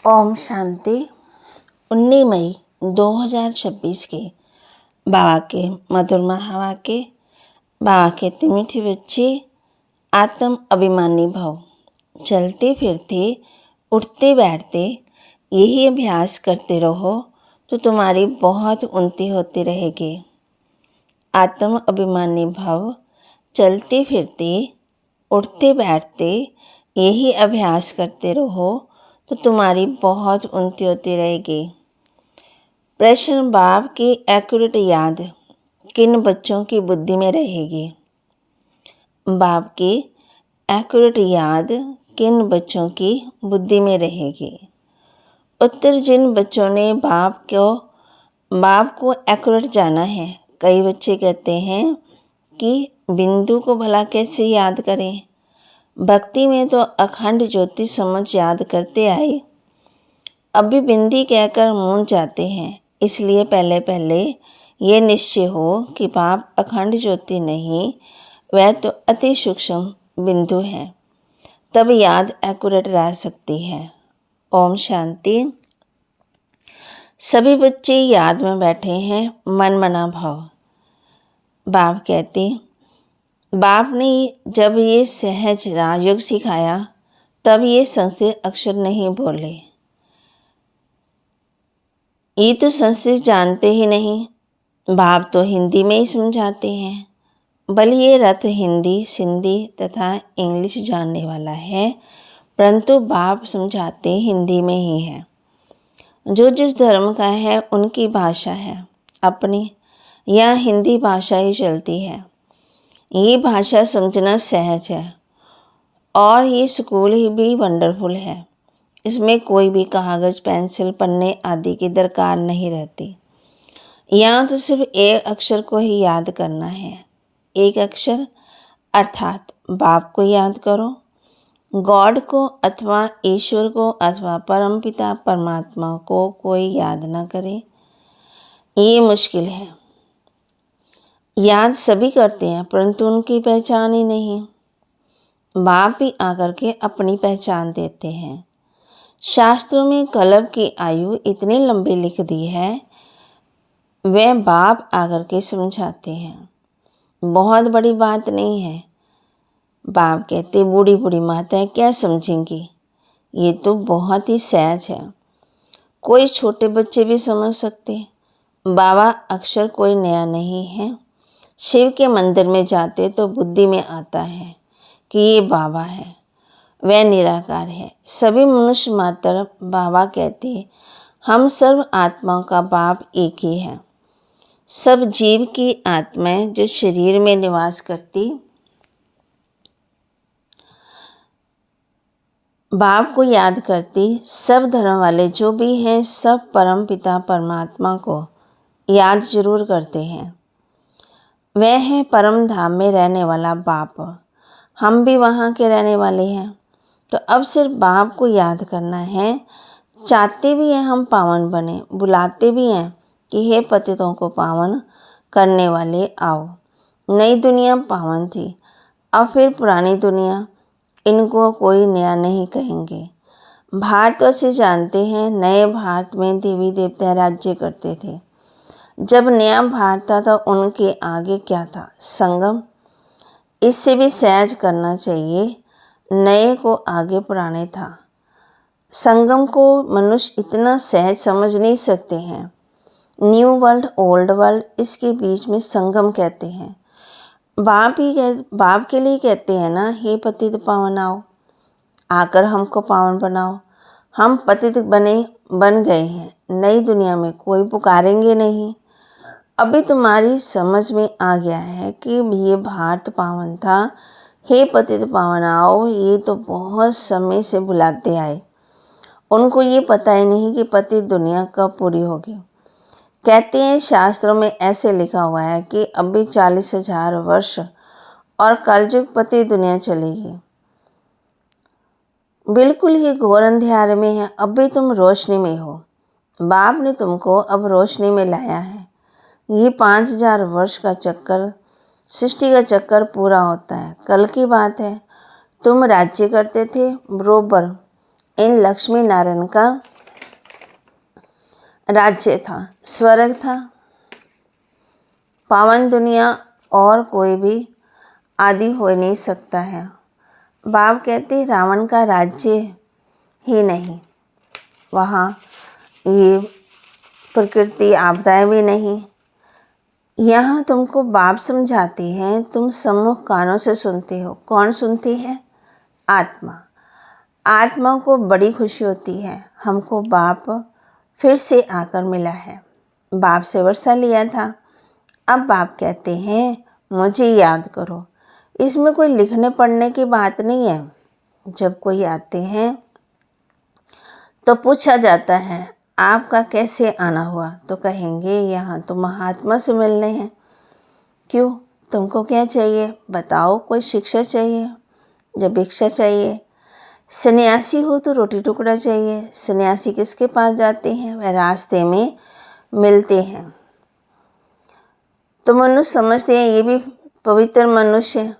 ओम शांति। 19 मई 2026 के बाबा के मधुर महावाक्य। बाबा कहते मीठी बच्ची, आत्म अभिमानी भव। चलते फिरते उठते बैठते यही अभ्यास करते रहो तो तुम्हारी बहुत उन्नति होती रहेगी। आत्म अभिमानी भव। चलते फिरते उठते बैठते यही अभ्यास करते रहो तो तुम्हारी बहुत उन्नति होती रहेगी। प्रश्न: बाप की एक्यूरेट याद किन बच्चों की बुद्धि में रहेगी? बाप की एक्यूरेट याद किन बच्चों की बुद्धि में रहेगी? उत्तर: जिन बच्चों ने बाप को एक्यूरेट जाना है। कई बच्चे कहते हैं कि बिंदु को भला कैसे याद करें। भक्ति में तो अखंड ज्योति समझ याद करते आए, अब भी बिंदी कहकर मूंझ जाते हैं। इसलिए पहले ये निश्चय हो कि बाप अखंड ज्योति नहीं, वह तो अति सूक्ष्म बिंदु है, तब याद एक्यूरेट रह सकती है। ओम शांति। सभी बच्चे याद में बैठे हैं, मन मना भाव। बाप कहते, बाप ने जब ये सहज राजयोग सिखाया तब ये संस्कृत अक्षर नहीं बोले। ये तो संस्कृत जानते ही नहीं। बाप तो हिंदी में ही समझाते हैं। भले ये रथ हिंदी, सिंधी तथा इंग्लिश जानने वाला है, परंतु बाप समझाते हिंदी में ही है। जो जिस धर्म का है उनकी भाषा है, अपनी यहाँ हिंदी भाषा ही चलती है। ये भाषा समझना सहज है और ये स्कूल ही भी वंडरफुल है। इसमें कोई भी कागज, पेंसिल, पन्ने आदि की दरकार नहीं रहती। यहाँ तो सिर्फ एक अक्षर को ही याद करना है। एक अक्षर अर्थात बाप को याद करो। गॉड को अथवा ईश्वर को अथवा परमपिता परमात्मा को कोई याद ना करे, ये मुश्किल है। याद सभी करते हैं परंतु उनकी पहचान ही नहीं। बाप भी आकर के अपनी पहचान देते हैं। शास्त्रों में कल्प की आयु इतनी लंबी लिख दी है, वह बाप आकर के समझाते हैं। बहुत बड़ी बात नहीं है। बाप कहते बूढ़ी बूढ़ी माताएं क्या समझेंगी, ये तो बहुत ही सहज है, कोई छोटे बच्चे भी समझ सकते। बाबा अक्षर कोई नया नहीं है। शिव के मंदिर में जाते तो बुद्धि में आता है कि ये बाबा है, वह निराकार है। सभी मनुष्य मात्र बाबा कहते, हम सर्व आत्माओं का बाप एक ही है। सब जीव की आत्माएं जो शरीर में निवास करती, बाप को याद करती। सब धर्म वाले जो भी हैं, सब परम पिता परमात्मा को याद जरूर करते हैं। वह है परम धाम में रहने वाला बाप। हम भी वहाँ के रहने वाले हैं, तो अब सिर्फ बाप को याद करना है। चाहते भी हैं हम पावन बने, बुलाते भी हैं कि हे पतितों को पावन करने वाले आओ। नई दुनिया पावन थी, अब फिर पुरानी दुनिया, इनको कोई नया नहीं कहेंगे। भारत से जानते हैं, नए भारत में देवी देवता राज्य करते थे। जब नया भारत था तो उनके आगे क्या था? संगम। इससे भी सहज करना चाहिए। नए को आगे पुराने था। संगम को मनुष्य इतना सहज समझ नहीं सकते हैं। न्यू वर्ल्ड, ओल्ड वर्ल्ड, इसके बीच में संगम कहते हैं। बाप के लिए कहते हैं ना, हे पतित पावन आओ, आकर हमको पावन बनाओ। हम पतित बन गए हैं, नई दुनिया में कोई पुकारेंगे नहीं। अभी तुम्हारी समझ में आ गया है कि ये भारत पावन था। हे पतित पावन आओ, ये तो बहुत समय से बुलाते आए। उनको ये पता ही नहीं कि पतित दुनिया कब पूरी होगी। कहते हैं शास्त्रों में ऐसे लिखा हुआ है कि अभी 40,000 वर्ष और कलयुग पतित दुनिया चलेगी। बिल्कुल ही घोर अंधेरे में है, अभी तुम रोशनी में हो। बाप ने तुमको अब रोशनी में लाया है। ये 5,000 वर्ष का चक्कर, सृष्टि का चक्कर पूरा होता है। कल की बात है, तुम राज्य करते थे, बरोबर इन लक्ष्मी नारायण का राज्य था, स्वर्ग था, पावन दुनिया, और कोई भी आदि हो नहीं सकता है। बाप कहते रावण का राज्य ही नहीं, वहाँ ये प्रकृति आपदाएं भी नहीं। यहाँ तुमको बाप समझाते हैं, तुम सम्मुख कानों से सुनते हो। कौन सुनती है? आत्मा। आत्मा को बड़ी खुशी होती है, हमको बाप फिर से आकर मिला है। बाप से वर्षा लिया था, अब बाप कहते हैं मुझे याद करो। इसमें कोई लिखने पढ़ने की बात नहीं है। जब कोई आते हैं तो पूछा जाता है आपका कैसे आना हुआ, तो कहेंगे यहाँ तो महात्मा से मिलने हैं। क्यों, तुमको क्या चाहिए बताओ? कोई शिक्षा चाहिए या भिक्षा चाहिए? सन्यासी हो तो रोटी टुकड़ा चाहिए। सन्यासी किसके पास जाते हैं? वह रास्ते में मिलते हैं तो मनुष्य समझते हैं ये भी पवित्र मनुष्य।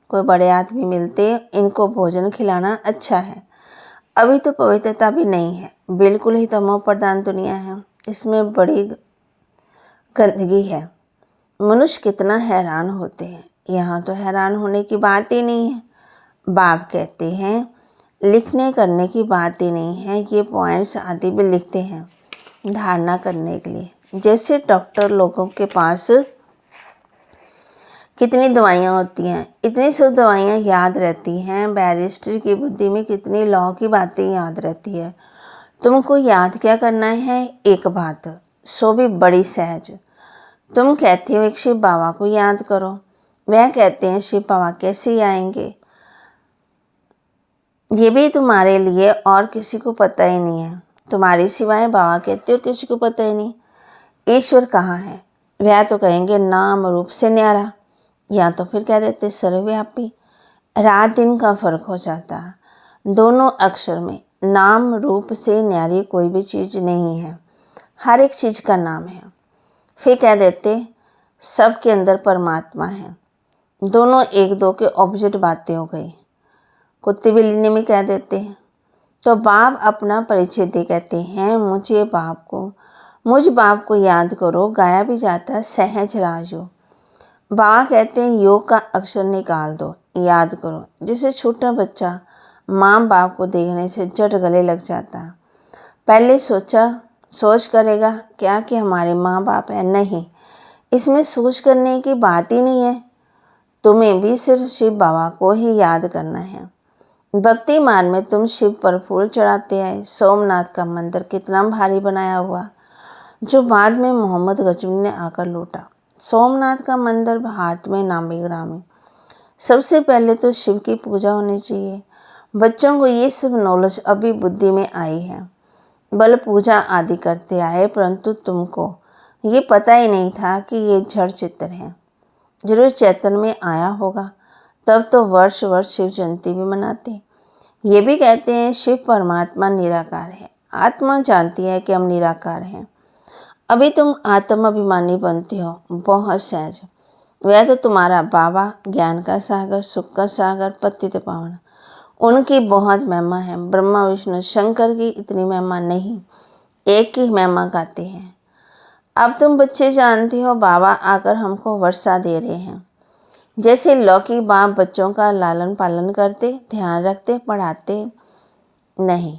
कोई बड़े आदमी मिलते, इनको भोजन खिलाना अच्छा है। अभी तो पवित्रता भी नहीं है, बिल्कुल ही तमो प्रधान दुनिया है, इसमें बड़ी गंदगी है। मनुष्य कितना हैरान होते हैं। यहाँ तो हैरान होने की बात ही नहीं है। बाप कहते हैं लिखने करने की बात ही नहीं है, ये पॉइंट्स आदि भी लिखते हैं धारणा करने के लिए। जैसे डॉक्टर लोगों के पास कितनी दवाइयाँ होती हैं, इतनी सब दवाइयाँ याद रहती हैं। बैरिस्टर की बुद्धि में कितनी लॉ की बातें याद रहती है। तुमको याद क्या करना है? एक बात, सो भी बड़ी सहज। तुम कहते हो एक शिव बाबा को याद करो, वह कहते हैं शिव बाबा कैसे आएंगे? ये भी तुम्हारे लिए और किसी को पता ही नहीं है। तुम्हारे सिवाय बाबा कहते हो किसी को पता ही नहीं। ईश्वर कहाँ है? वह तो कहेंगे नाम रूप से न्यारा, या तो फिर कह देते सर्वव्यापी। रात दिन का फर्क हो जाता। दोनों अक्षर में नाम रूप से न्यारी कोई भी चीज़ नहीं है, हर एक चीज़ का नाम है। फिर कह देते सबके अंदर परमात्मा है। दोनों एक दो के ऑपोजिट बातें हो गई। कुत्ते बिल्ली में कह देते हैं। तो बाप अपना परिचय दे कहते हैं मुझ बाप को याद करो। गाया भी जाता है सहज राजो। बाबा कहते हैं योग का अक्षर निकाल दो, याद करो। जैसे छोटा बच्चा माँ बाप को देखने से झट गले लग जाता है। पहले सोच करेगा क्या कि हमारे माँ बाप हैं? नहीं, इसमें सोच करने की बात ही नहीं है। तुम्हें भी सिर्फ शिव बाबा को ही याद करना है। भक्ति मार्ग में तुम शिव पर फूल चढ़ाते आए। सोमनाथ का मंदिर कितना भारी बनाया हुआ, जो बाद में मोहम्मद गजनी ने आकर लूटा। सोमनाथ का मंदिर भारत में नामी ग्रामी। सबसे पहले तो शिव की पूजा होनी चाहिए। बच्चों को ये सब नॉलेज अभी बुद्धि में आई है, बल पूजा आदि करते आए, परंतु तुमको ये पता ही नहीं था कि ये जड़ चित्र है। जरूर चैतन्य में आया होगा, तब तो वर्ष वर्ष शिव जयंती भी मनाते। ये भी कहते हैं शिव परमात्मा निराकार है। आत्मा जानती है कि हम निराकार हैं। अभी तुम आत्म अभिमानी बनते हो, बहुत सहज। वह तो तुम्हारा बाबा ज्ञान का सागर, सुख का सागर, पतित पावन, उनकी बहुत महिमा है। ब्रह्मा विष्णु शंकर की इतनी महिमा नहीं, एक ही महिमा गाते हैं। अब तुम बच्चे जानते हो बाबा आकर हमको वर्षा दे रहे हैं। जैसे लौकिक बाप बच्चों का लालन पालन करते, ध्यान रखते, पढ़ाते नहीं।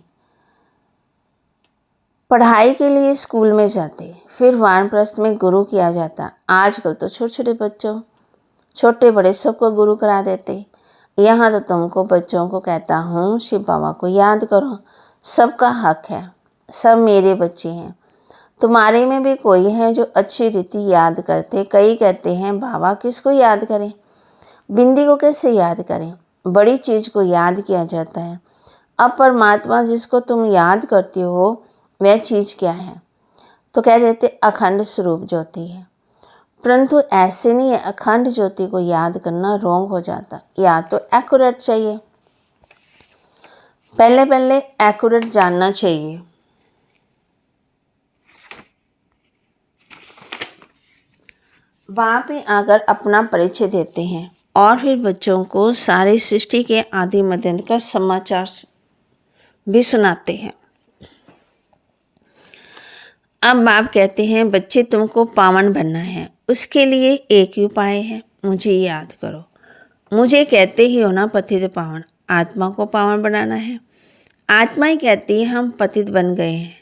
पढ़ाई के लिए स्कूल में जाते, फिर वानप्रस्थ में गुरु किया जाता। आजकल तो छोटे छोटे बच्चों, छोटे बड़े सबको गुरु करा देते। यहाँ तो तुमको बच्चों को कहता हूँ शिव बाबा को याद करो, सबका हक है, सब मेरे बच्चे हैं। तुम्हारे में भी कोई है जो अच्छी रीति याद करते। कई कहते हैं बाबा किसको याद करें, बिंदी को कैसे याद करें? बड़ी चीज़ को याद किया जाता है। अब परमात्मा जिसको तुम याद करते हो वह चीज़ क्या है? तो कह देते अखंड स्वरूप ज्योति है, परंतु ऐसे नहीं है। अखंड ज्योति को याद करना रॉन्ग हो जाता, या तो एक्यूरेट चाहिए। पहले एक्यूरेट जानना चाहिए। वहाँ पे आकर अपना परिचय देते हैं और फिर बच्चों को सारे सृष्टि के आदि मध्य का समाचार भी सुनाते हैं। अब बाप कहते हैं बच्चे तुमको पावन बनना है, उसके लिए एक ही उपाय है, मुझे याद करो। मुझे कहते ही हो ना पतित पावन, आत्मा को पावन बनाना है। आत्मा ही कहती है हम पतित बन गए हैं,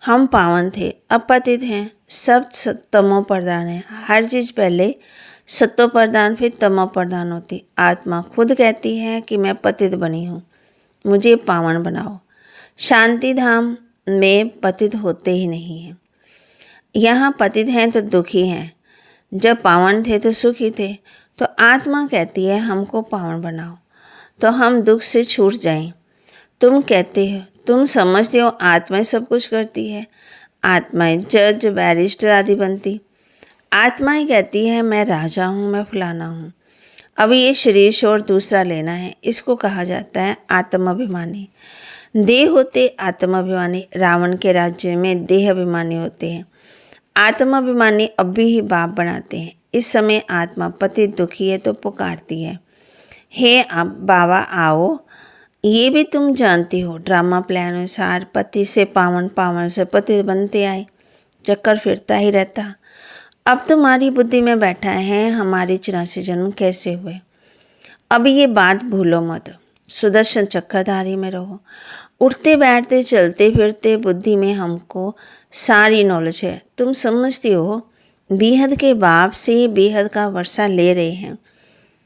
हम पावन थे अब पतित हैं। सब तमो प्रधान है, हर चीज़ पहले सत्तो प्रधान फिर तमो प्रधान होती। आत्मा खुद कहती है कि मैं पतित बनी हूँ, मुझे पावन बनाओ। शांति धाम में पतित होते ही नहीं हैं। यहाँ पतित हैं तो दुखी हैं, जब पावन थे तो सुखी थे। तो आत्मा कहती है हमको पावन बनाओ तो हम दुख से छूट जाएं। तुम कहते हो, तुम समझते हो आत्माएं सब कुछ करती है, आत्माएं जज बैरिस्टर आदि बनती। आत्मा ही कहती है मैं राजा हूँ, मैं फलाना हूँ। अब ये शरीर छोड़ दूसरा लेना है, इसको कहा जाता है आत्माभिमानी। देह होते आत्माभिमानी, रावण के राज्य में देह अभिमानी होते हैं। आत्माभिमानी अब भी ही बाप बनाते हैं। इस समय आत्मा पति दुखी है तो पुकारती है, हे अब बाबा आओ। ये भी तुम जानती हो ड्रामा प्लान अनुसार पति से पावन, पावन से पति बनते आए, चक्कर फिरता ही रहता। अब तुम्हारी बुद्धि में बैठा है हमारे 84 जन्म कैसे हुए। अब ये बात भूलो मत, सुदर्शन चक्रधारी में रहो। उठते बैठते चलते फिरते बुद्धि में हमको सारी नॉलेज है। तुम समझती हो बेहद के बाप से बेहद का वर्षा ले रहे हैं।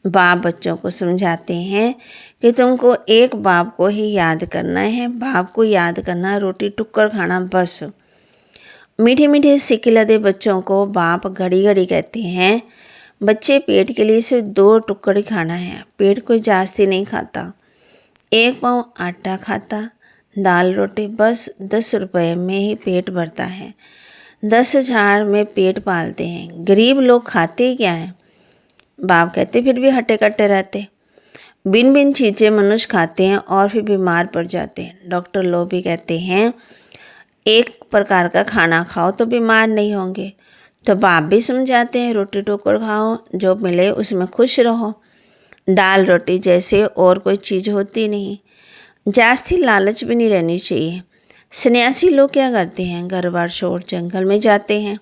बाप बच्चों को समझाते हैं कि तुमको एक बाप को ही याद करना है, बाप को याद करना, रोटी टुक्कर खाना बस। मीठे मीठे सिक्के लदे बच्चों को बाप घड़ी घड़ी कहते हैं बच्चे पेट के लिए सिर्फ 2 टुकड़े खाना है, पेट कोई जास्ती नहीं खाता। 1 पाव आटा खाता, दाल रोटी, बस 10 रुपये में ही पेट भरता है। 10,000 में पेट पालते हैं। गरीब लोग खाते ही क्या हैं? बाप कहते फिर भी हट्टे कट्टे रहते। बिन बिन चीज़ें मनुष्य खाते हैं और फिर बीमार पड़ जाते हैं। डॉक्टर लोग भी कहते हैं एक प्रकार का खाना खाओ तो बीमार नहीं होंगे। तो बाप भी समझाते हैं रोटी टुकड़ खाओ, जो मिले उसमें खुश रहो। दाल रोटी जैसे और कोई चीज़ होती नहीं। जास्ती लालच भी नहीं रहनी चाहिए। सन्यासी लोग क्या करते हैं, घर बार छोड़ जंगल में जाते हैं,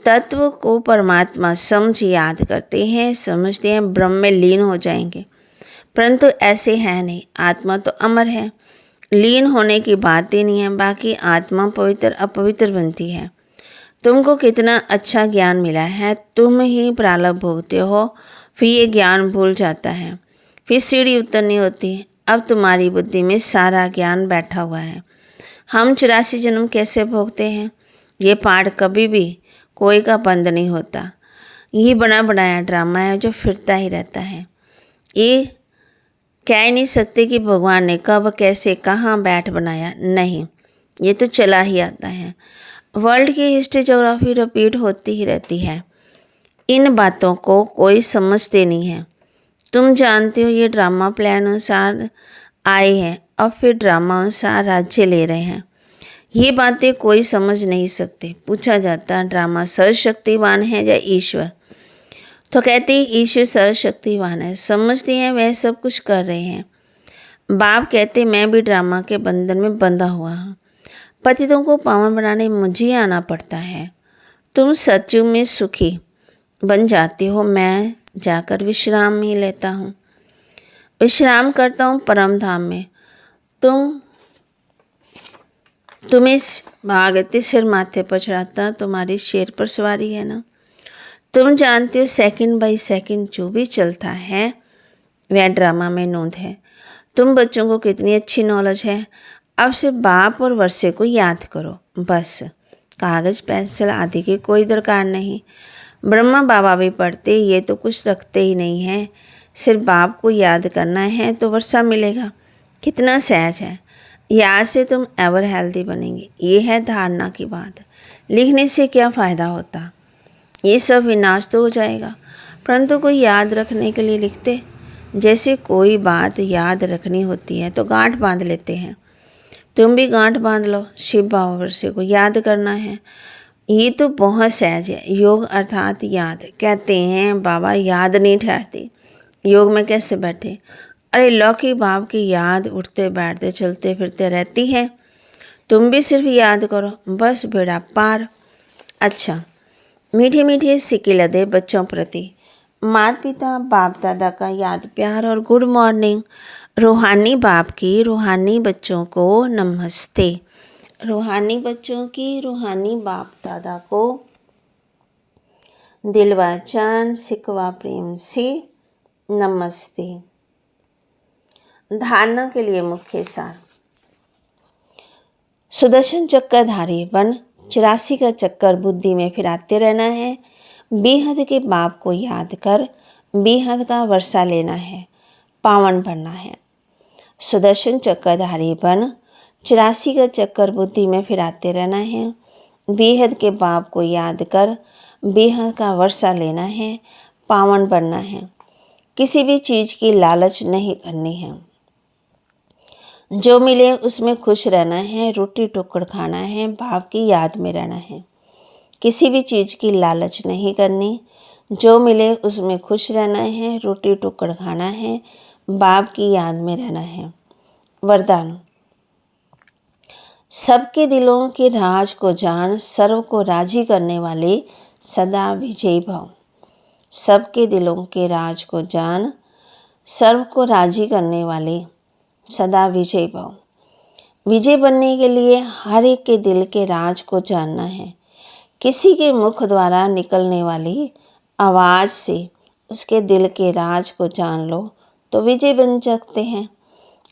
तत्व को परमात्मा समझ याद करते हैं, समझते हैं ब्रह्म में लीन हो जाएंगे, परंतु ऐसे है नहीं। आत्मा तो अमर है, लीन होने की बात ही नहीं है। बाकी आत्मा पवित्र अपवित्र बनती है। तुमको कितना अच्छा ज्ञान मिला है, तुम ही प्रारब्ध भोगते हो, फिर ये ज्ञान भूल जाता है, फिर सीढ़ी उतरनी होती है। अब तुम्हारी बुद्धि में सारा ज्ञान बैठा हुआ है। हम 84 जन्म कैसे भोगते हैं, ये पाठ कभी भी कोई का बंद नहीं होता। ये बना बनाया ड्रामा है जो फिरता ही रहता है। ये कह ही नहीं सकते कि भगवान ने कब कैसे कहाँ बैठ बनाया, नहीं, ये तो चला ही आता है। वर्ल्ड की हिस्ट्री ज्योग्राफी रिपीट होती ही रहती है। इन बातों को कोई समझते नहीं है। तुम जानते हो ये ड्रामा प्लान अनुसार आए हैं, अब फिर ड्रामा अनुसार राज्य ले रहे हैं। ये बातें कोई समझ नहीं सकते। पूछा जाता ड्रामा सर्वशक्तिवान है या ईश्वर, तो कहते हैं ईश्वर सर्वशक्तिवान है। समझते हैं वह सब कुछ कर रहे हैं। बाप कहते मैं भी ड्रामा के बंधन में बंधा हुआ हूँ, पतितों को पावन बनाने मुझे आना पड़ता है। तुम सचमुच में सुखी बन जाते हो, मैं जाकर विश्राम ही लेता हूँ, विश्राम करता हूँ परम धाम में। तुम्हें भागते सिर माथे पर चढ़ाता, तुम्हारी शेर पर सवारी है ना। तुम जानते हो सेकंड बाय सेकंड जो भी चलता है वह ड्रामा में नोंद है। तुम बच्चों को कितनी अच्छी नॉलेज है। अब सिर्फ बाप और वर्षे को याद करो बस, कागज़ पेंसिल आदि की कोई दरकार नहीं। ब्रह्मा बाबा भी पढ़ते, ये तो कुछ रखते ही नहीं है। सिर्फ बाप को याद करना है तो वर्षा मिलेगा। कितना सहज है। याद से तुम एवर हेल्दी बनेंगे, ये है धारणा की बात। लिखने से क्या फ़ायदा होता, ये सब विनाश तो हो जाएगा, परंतु कोई याद रखने के लिए लिखते। जैसे कोई बात याद रखनी होती है तो गांठ बांध लेते हैं। तुम भी गांठ बांध लो, शिव बाबा वर्षे को याद करना है। ये तो बहुत सहज है। योग अर्थात याद। कहते हैं बाबा याद नहीं ठहरती, योग में कैसे बैठे। अरे लौकिक बाप की याद उठते बैठते चलते फिरते रहती है। तुम भी सिर्फ याद करो, बस बेड़ा पार। अच्छा, मीठे मीठे सिक्के लदे बच्चों प्रति माता पिता बाप दादा का याद प्यार और गुड मॉर्निंग। रूहानी बाप की रूहानी बच्चों को नमस्ते। रूहानी बच्चों की रूहानी बाप दादा को दिलवा चांद सिकवा प्रेम से नमस्ते। धारणा के लिए मुख्य सार। सुदर्शन चक्रधारी बन 84 का चक्कर बुद्धि में फिराते रहना है। बेहद के बाप को याद कर बेहद का वर्षा लेना है, पावन बनना है। सुदर्शन चक्रधारी बन 84 का चक्कर बुद्धि में फिराते रहना है। बेहद के बाप को याद कर बेहद का वर्षा लेना है, पावन बनना है। किसी भी चीज़ की लालच नहीं करनी है। जो मिले उसमें खुश रहना है, रोटी टुकड़ खाना है, बाप की याद में रहना है। किसी भी चीज़ की लालच नहीं करनी। जो मिले उसमें खुश रहना है, रोटी टुकड़ खाना है, बाप की याद में रहना है। वरदान। सबके दिलों के राज को जान, सर्व को राजी करने वाले सदा विजयी भव। सबके दिलों के राज को जान, सर्व को राजी करने वाले सदा विजयी भव। विजय बनने के लिए हर एक के दिल के राज को जानना है। किसी के मुख द्वारा निकलने वाली आवाज़ से उसके दिल के राज को जान लो तो विजय बन सकते हैं।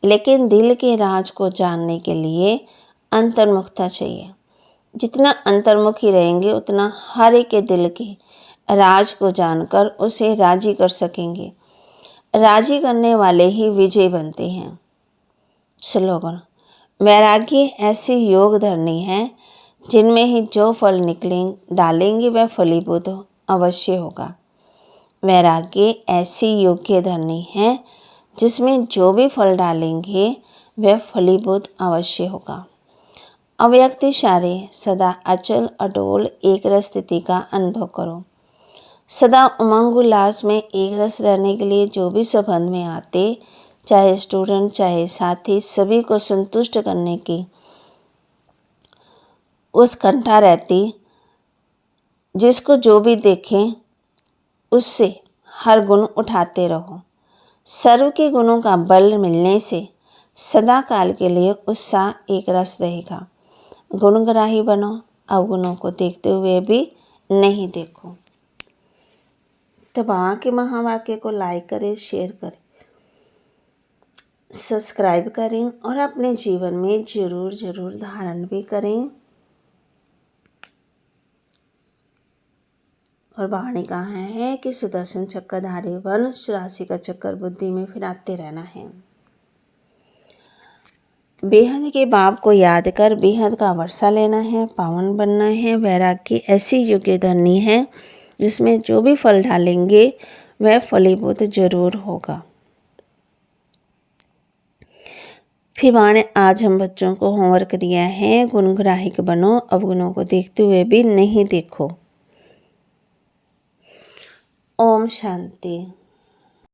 लेकिन दिल के राज को जानने के लिए अंतर्मुखता चाहिए। जितना अंतर्मुखी रहेंगे उतना हर एक के दिल के राज को जानकर उसे राजी कर सकेंगे। राजी करने वाले ही विजय बनते हैं। स्लोगन। वैराग्य ऐसी योग धरनी है जिनमें ही जो फल डालेंगे वह फलीभूत अवश्य होगा। वैराग्य ऐसी योग्य धरनी है जिसमें जो भी फल डालेंगे वह फलीभूत अवश्य होगा। अव्यक्त इशारे सदा अचल अडोल एक रस स्थिति का अनुभव करो। सदा उमंग उल्लास में एक रस रहने के लिए जो भी संबंध में आते, चाहे स्टूडेंट चाहे साथी, सभी को संतुष्ट करने की उत्कंठा रहती। जिसको जो भी देखें उससे हर गुण उठाते रहो। सर्व के गुणों का बल मिलने से सदा काल के लिए उत्साह एक रस रहेगा। गुणग्राही बनो, अवगुणों को देखते हुए भी नहीं देखो। तो बाबा के महावाक्य को लाइक करें, शेयर करें, सब्सक्राइब करें और अपने जीवन में जरूर जरूर धारण भी करें। और बाबा ने कहा है कि सुदर्शन चक्रधारी बन 84 का चक्कर बुद्धि में फिराते रहना है। बेहद के बाप को याद कर बेहद का वर्षा लेना है, पावन बनना है। वैराग्य ऐसी योग्य धरनी है जिसमें जो भी फल डालेंगे वह फलीभूत जरूर होगा। फिर माँ ने आज हम बच्चों को होमवर्क दिया है, गुणग्राहिक बनो, अवगुणों को देखते हुए भी नहीं देखो। ओम शांति।